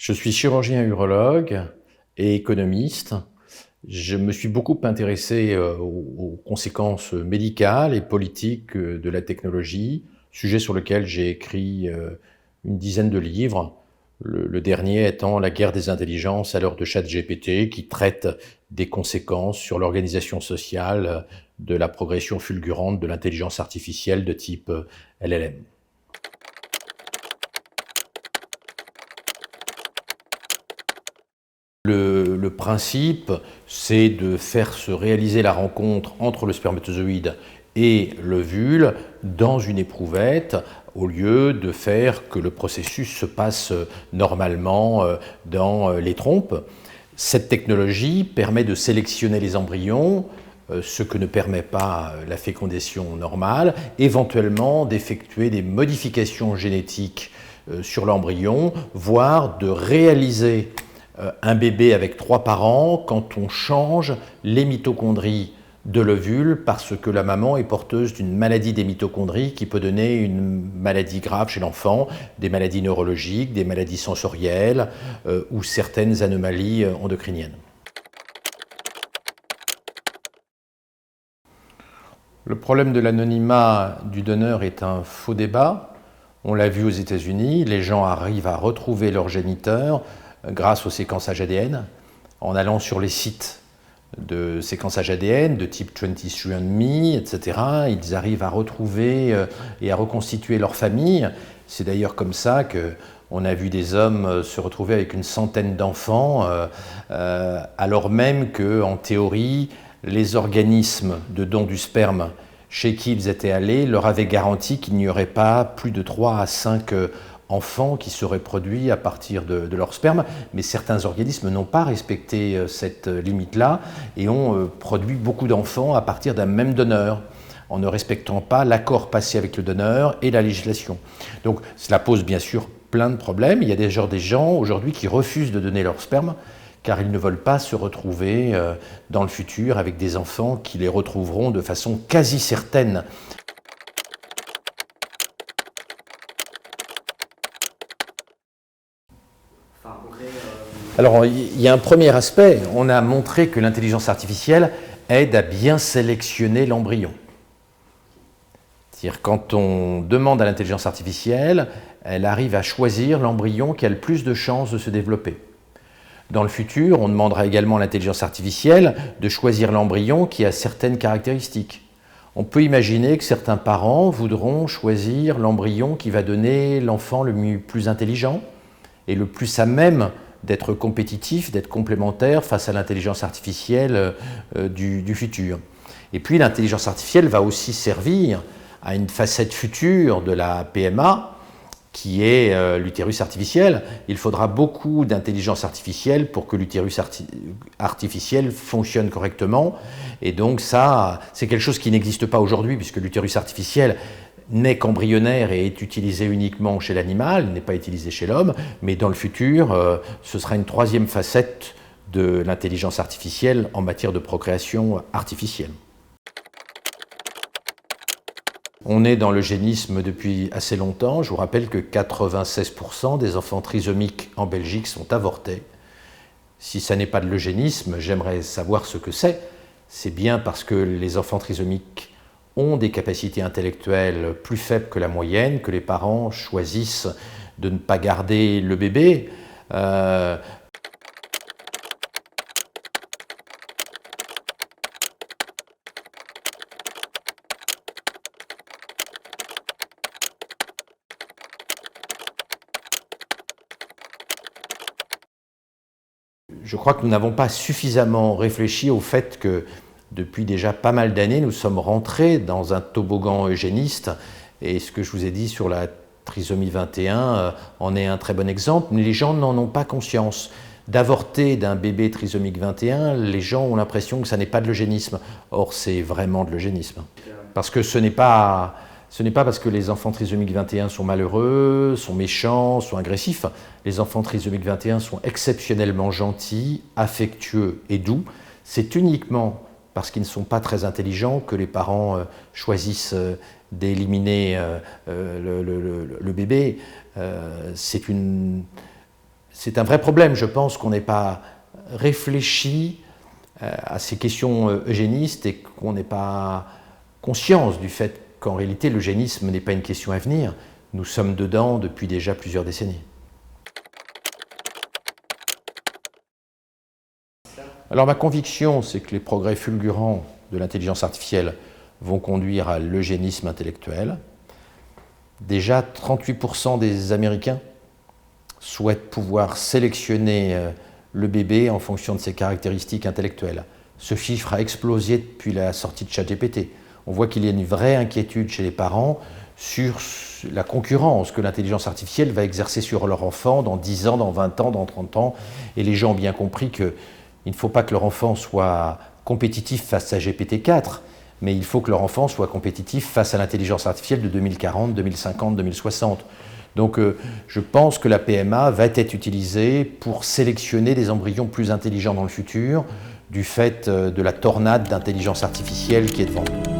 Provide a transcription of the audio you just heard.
Je suis chirurgien urologue et économiste. Je me suis beaucoup intéressé aux conséquences médicales et politiques de la technologie, sujet sur lequel j'ai écrit une dizaine de livres, le dernier étant La guerre des intelligences à l'heure de ChatGPT, qui traite des conséquences sur l'organisation sociale de la progression fulgurante de l'intelligence artificielle de type LLM. Le principe, c'est de faire se réaliser la rencontre entre le spermatozoïde et l'ovule dans une éprouvette, au lieu de faire que le processus se passe normalement dans les trompes. Cette technologie permet de sélectionner les embryons, ce que ne permet pas la fécondation normale, éventuellement d'effectuer des modifications génétiques sur l'embryon, voire de réaliser un bébé avec 3 parents quand on change les mitochondries de l'ovule parce que la maman est porteuse d'une maladie des mitochondries qui peut donner une maladie grave chez l'enfant, des maladies neurologiques, des maladies sensorielles ou certaines anomalies endocriniennes. Le problème de l'anonymat du donneur est un faux débat. On l'a vu aux États-Unis, les gens arrivent à retrouver leur géniteur grâce au séquençage ADN, en allant sur les sites de séquençage ADN de type 23andMe, etc. Ils arrivent à retrouver et à reconstituer leur famille. C'est d'ailleurs comme ça qu'on a vu des hommes se retrouver avec une centaine d'enfants, alors même qu'en théorie, les organismes de don du sperme chez qui ils étaient allés leur avaient garanti qu'il n'y aurait pas plus de 3 à 5 enfants qui seraient produits à partir de leur sperme, mais certains organismes n'ont pas respecté cette limite-là et ont produit beaucoup d'enfants à partir d'un même donneur, en ne respectant pas l'accord passé avec le donneur et la législation. Donc cela pose bien sûr plein de problèmes. Il y a des gens aujourd'hui qui refusent de donner leur sperme car ils ne veulent pas se retrouver dans le futur avec des enfants qui les retrouveront de façon quasi certaine. Alors, il y a un premier aspect. On a montré que l'intelligence artificielle aide à bien sélectionner l'embryon. C'est-à-dire, quand on demande à l'intelligence artificielle, elle arrive à choisir l'embryon qui a le plus de chances de se développer. Dans le futur, on demandera également à l'intelligence artificielle de choisir l'embryon qui a certaines caractéristiques. On peut imaginer que certains parents voudront choisir l'embryon qui va donner l'enfant le plus intelligent et le plus à même d'être compétitif, d'être complémentaire face à l'intelligence artificielle du futur. Et puis l'intelligence artificielle va aussi servir à une facette future de la PMA, qui est l'utérus artificiel. Il faudra beaucoup d'intelligence artificielle pour que l'utérus artificiel fonctionne correctement. Et donc ça, c'est quelque chose qui n'existe pas aujourd'hui, puisque l'utérus artificiel n'est qu'embryonnaire et est utilisé uniquement chez l'animal, il n'est pas utilisé chez l'homme, mais dans le futur, ce sera une troisième facette de l'intelligence artificielle en matière de procréation artificielle. On est dans l'eugénisme depuis assez longtemps. Je vous rappelle que 96% des enfants trisomiques en Belgique sont avortés. Si ça n'est pas de l'eugénisme, j'aimerais savoir ce que c'est. C'est bien parce que les enfants trisomiques ont des capacités intellectuelles plus faibles que la moyenne, que les parents choisissent de ne pas garder le bébé. Je crois que nous n'avons pas suffisamment réfléchi au fait que depuis déjà pas mal d'années, nous sommes rentrés dans un toboggan eugéniste, et ce que je vous ai dit sur la trisomie 21 en est un très bon exemple, mais les gens n'en ont pas conscience. D'avorter d'un bébé trisomique 21, les gens ont l'impression que ça n'est pas de l'eugénisme. Or, c'est vraiment de l'eugénisme. Parce que ce n'est pas parce que les enfants trisomiques 21 sont malheureux, sont méchants, sont agressifs. Les enfants trisomiques 21 sont exceptionnellement gentils, affectueux et doux. C'est uniquement parce qu'ils ne sont pas très intelligents que les parents choisissent d'éliminer le bébé. C'est c'est un vrai problème. Je pense qu'on n'ait pas réfléchi à ces questions eugénistes et qu'on n'ait pas conscience du fait qu'en réalité l'eugénisme n'est pas une question à venir. Nous sommes dedans depuis déjà plusieurs décennies. Alors ma conviction, c'est que les progrès fulgurants de l'intelligence artificielle vont conduire à l'eugénisme intellectuel. Déjà, 38% des Américains souhaitent pouvoir sélectionner le bébé en fonction de ses caractéristiques intellectuelles. Ce chiffre a explosé depuis la sortie de ChatGPT. On voit qu'il y a une vraie inquiétude chez les parents sur la concurrence que l'intelligence artificielle va exercer sur leur enfant dans 10 ans, dans 20 ans, dans 30 ans. Et les gens ont bien compris qu'il ne faut pas que leur enfant soit compétitif face à GPT-4, mais il faut que leur enfant soit compétitif face à l'intelligence artificielle de 2040, 2050, 2060. Donc je pense que la PMA va être utilisée pour sélectionner des embryons plus intelligents dans le futur, du fait de la tornade d'intelligence artificielle qui est devant nous.